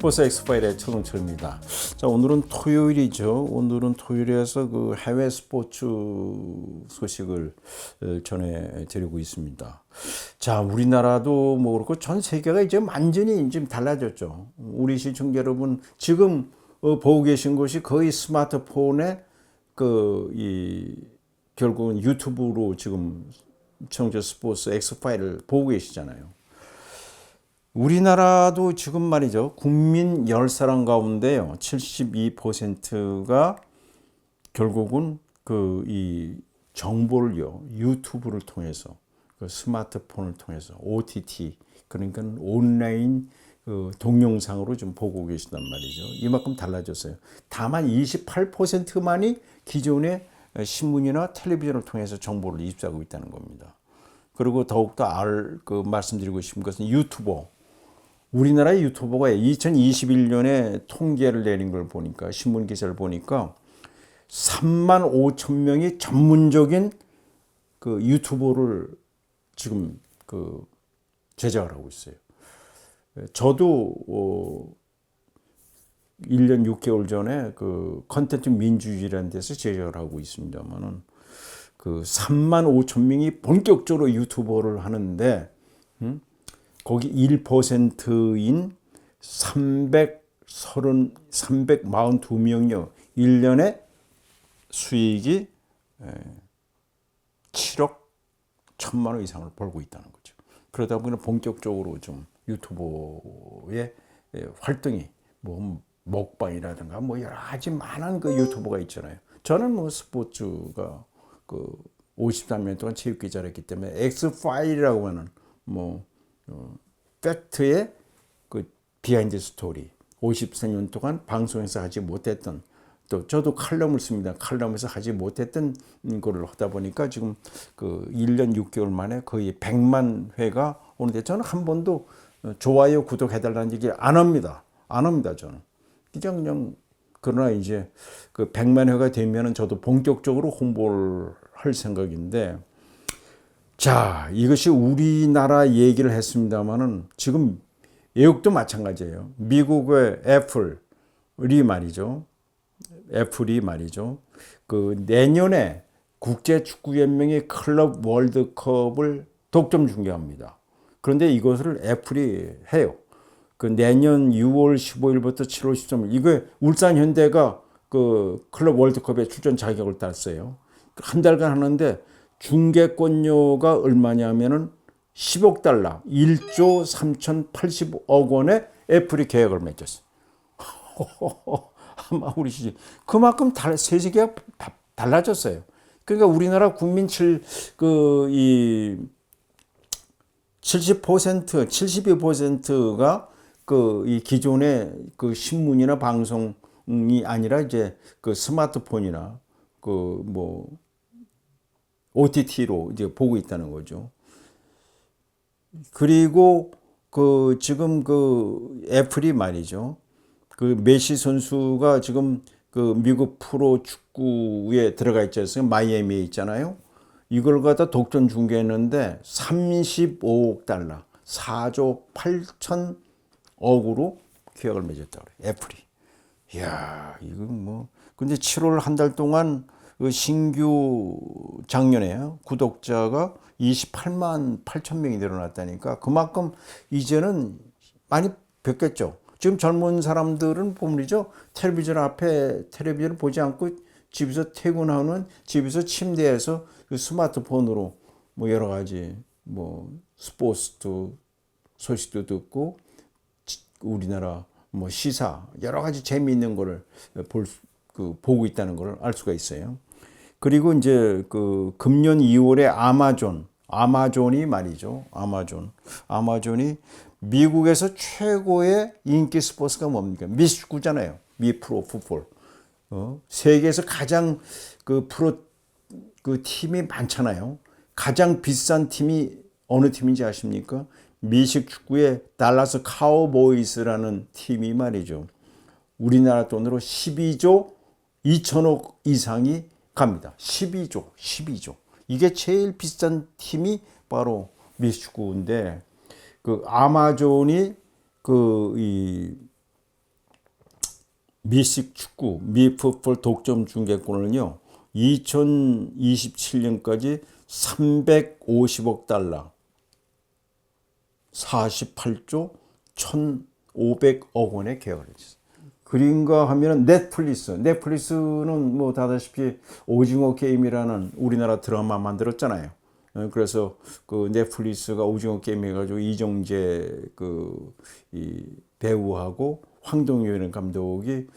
스포츠 엑스파일의 최동철입니다. 자, 오늘은 토요일이죠. 오늘은 토요일에서 그 해외 스포츠 소식을 전해드리고 있습니다. 자, 우리나라도 뭐 그렇고 전 세계가 이제 완전히 지금 달라졌죠. 우리 시청자 여러분 지금 보고 계신 것이 거의 스마트폰에 결국은 유튜브로 지금 청주 스포츠 엑스파일을 보고 계시잖아요. 우리나라도 지금 말이죠. 국민 10사람 가운데요. 72%가 결국은 이 정보를요. 유튜브를 통해서 그 스마트폰을 통해서 OTT 그러니까 온라인 동영상으로 좀 보고 계시단 말이죠. 이만큼 달라졌어요. 다만 28%만이 기존의 신문이나 텔레비전을 통해서 정보를 입수하고 있다는 겁니다. 그리고 더욱더 말씀드리고 싶은 것은 유튜버. 우리나라의 유튜버가 2021년에 통계를 내린 걸 보니까, 신문 기사를 보니까 3만 5천 명이 전문적인 유튜버를 지금 제작을 하고 있어요. 저도 1년 6개월 전에 컨텐츠 민주주의라는 데서 제작을 하고 있습니다만은 3만 5천 명이 본격적으로 유튜버를 하는데, 거기 1%인 342명이요. 1년에 수익이 7억 1천만 원 이상을 벌고 있다는 거죠. 그러다 보니 본격적으로 좀 유튜버의 활동이 먹방이라든가 여러 가지 많은 유튜버가 있잖아요. 저는 스포츠가 53년 동안 체육기자를 했기 때문에 엑스파일이라고 하는 팩트의 비하인드 스토리 54년 동안 방송에서 하지 못했던, 또 저도 칼럼을 씁니다. 칼럼에서 하지 못했던 거를 하다 보니까 지금 1년 6개월 만에 거의 100만 회가 오는데, 저는 한 번도 좋아요 구독해달라는 얘기 안 합니다. 저는 그냥 그러나 이제 100만 회가 되면은 저도 본격적으로 홍보를 할 생각인데, 자, 이것이 우리나라 얘기를 했습니다만은 지금 외국도 마찬가지예요. 미국의 애플이 말이죠. 내년에 국제축구연맹이 클럽 월드컵을 독점 중계합니다. 그런데 이것을 애플이 해요. 내년 6월 15일부터 7월 13일, 이거 울산 현대가 클럽 월드컵에 출전 자격을 땄어요. 한 달간 하는데 중계권료가 얼마냐면은 10억 달러, 1조 3,080억 원에 애플이 계약을 맺었어요. 아마 우리 그만큼 세계가 달라졌어요. 그러니까 우리나라 국민 72%가 이 기존의 신문이나 방송이 아니라 이제 스마트폰이나 OTT로 이제 보고 있다는 거죠. 그리고 지금 애플이 말이죠. 메시 선수가 지금 미국 프로 축구에 들어가 있지 않습니까? 마이애미에 있잖아요. 이걸 갖다 독점 중계했는데 35억 달러, 4조 8천억으로 계약을 맺었다고 그래요. 애플이. 이야, 이거 근데 7월 한 달 동안 신규 작년에 구독자가 28만 8천 명이 늘어났다니까, 그만큼 이제는 많이 뵙겠죠. 지금 젊은 사람들은 보면이죠. 텔레비전을 보지 않고 집에서 퇴근하는, 집에서 침대에서 스마트폰으로 여러 가지 스포츠도 소식도 듣고 우리나라 시사 여러 가지 재미있는 거를 보고 있다는 걸 알 수가 있어요. 그리고 이제 금년 2월에 아마존이 말이죠. 아마존이 미국에서 최고의 인기 스포츠가 뭡니까? 미식축구잖아요. 미프로 풋볼. 세계에서 가장 프로 팀이 많잖아요. 가장 비싼 팀이 어느 팀인지 아십니까? 미식축구의 달라스 카우보이스라는 팀이 말이죠. 우리나라 돈으로 12조 2천억 이상이 갑니다. 12조. 이게 제일 비싼 팀이 바로 미식축구인데, 아마존이 이 미식 축구, 미풋볼 독점 중계권을요, 2027년까지 350억 달러, 48조 1,500억 원에 계약을 했어요. 그린가 하면은 넷플릭스는 뭐 다다시피 오징어 게임이라는 우리나라 드라마 만들었잖아요. 그래서 그 넷플릭스가 오징어 게임 해가지고 이정재 이 배우하고 황동효라는 감독이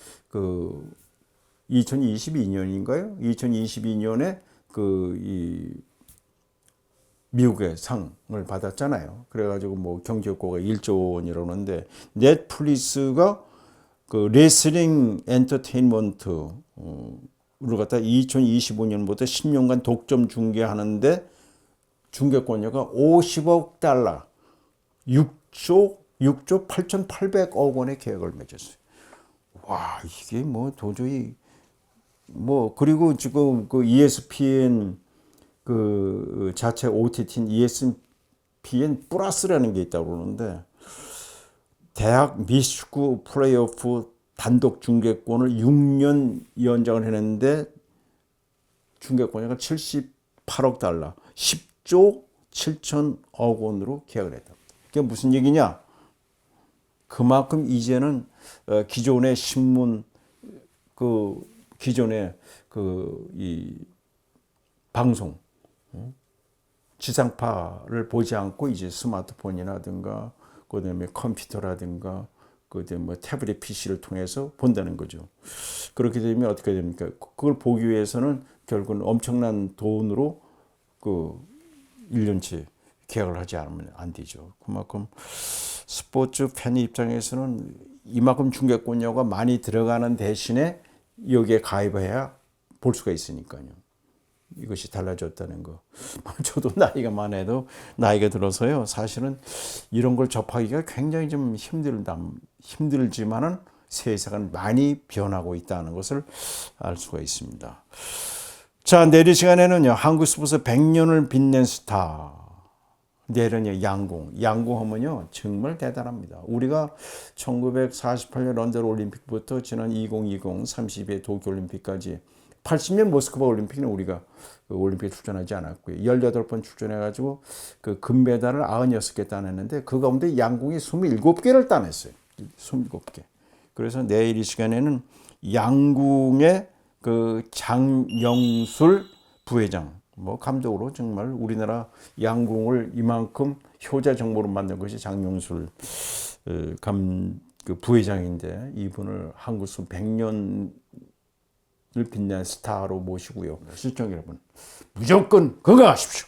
2022년인가요? 2022년에 이 미국의 상을 받았잖아요. 그래가지고 뭐 경제 효과가 1조 원이라는데 넷플릭스가 그 레슬링 엔터테인먼트를 갖다 2025년부터 10년간 독점 중계하는데 중계권료가 50억 달러, 6조 8,800억 원의 계약을 맺었어요. 와, 이게 뭐 도저히 뭐 그리고 지금 그 ESPN 그 자체 OTT인 ESPN 플러스라는 게 있다고 그러는데 대학 미식축구 플레이오프 단독 중계권을 6년 연장을 했는데 중계권료가 78억 달러, 10조 7천억 원으로 계약을 했다. 그게 무슨 얘기냐? 그만큼 이제는 기존의 신문 기존의 이 방송 지상파를 보지 않고 이제 스마트폰이라든가 그다음에 컴퓨터라든가 그다음에 뭐 태블릿 PC를 통해서 본다는 거죠. 그렇게 되면 어떻게 됩니까? 그걸 보기 위해서는 결국은 엄청난 돈으로 1년치 계약을 하지 않으면 안 되죠. 그만큼 스포츠 팬 입장에서는 이만큼 중계권료가 많이 들어가는 대신에 여기에 가입해야 볼 수가 있으니까요. 이것이 달라졌다는 거. 저도 나이가 들어서요. 사실은 이런 걸 접하기가 굉장히 좀 힘들지만은 세상은 많이 변하고 있다는 것을 알 수가 있습니다. 자, 내일 시간에는요, 한국 스포츠 100년을 빛낸 스타. 내일은요, 양궁하면요, 정말 대단합니다. 우리가 1948년 런던 올림픽부터 지난 2020, 32회 도쿄올림픽까지 80년 모스크바 올림픽은 우리가 올림픽에 출전하지 않았고요. 18번 출전해가지고 금메달을 96개 따냈는데 그 가운데 양궁이 27개를 따냈어요. 27개. 그래서 내일 이 시간에는 양궁의 장영술 부회장, 감독으로 정말 우리나라 양궁을 이만큼 효자 정보로 만든 것이 장영술 부회장인데 이분을 한국 스포츠 100년을 빛낸 스타로 모시고요. 시청자 여러분, 무조건 건강하십시오.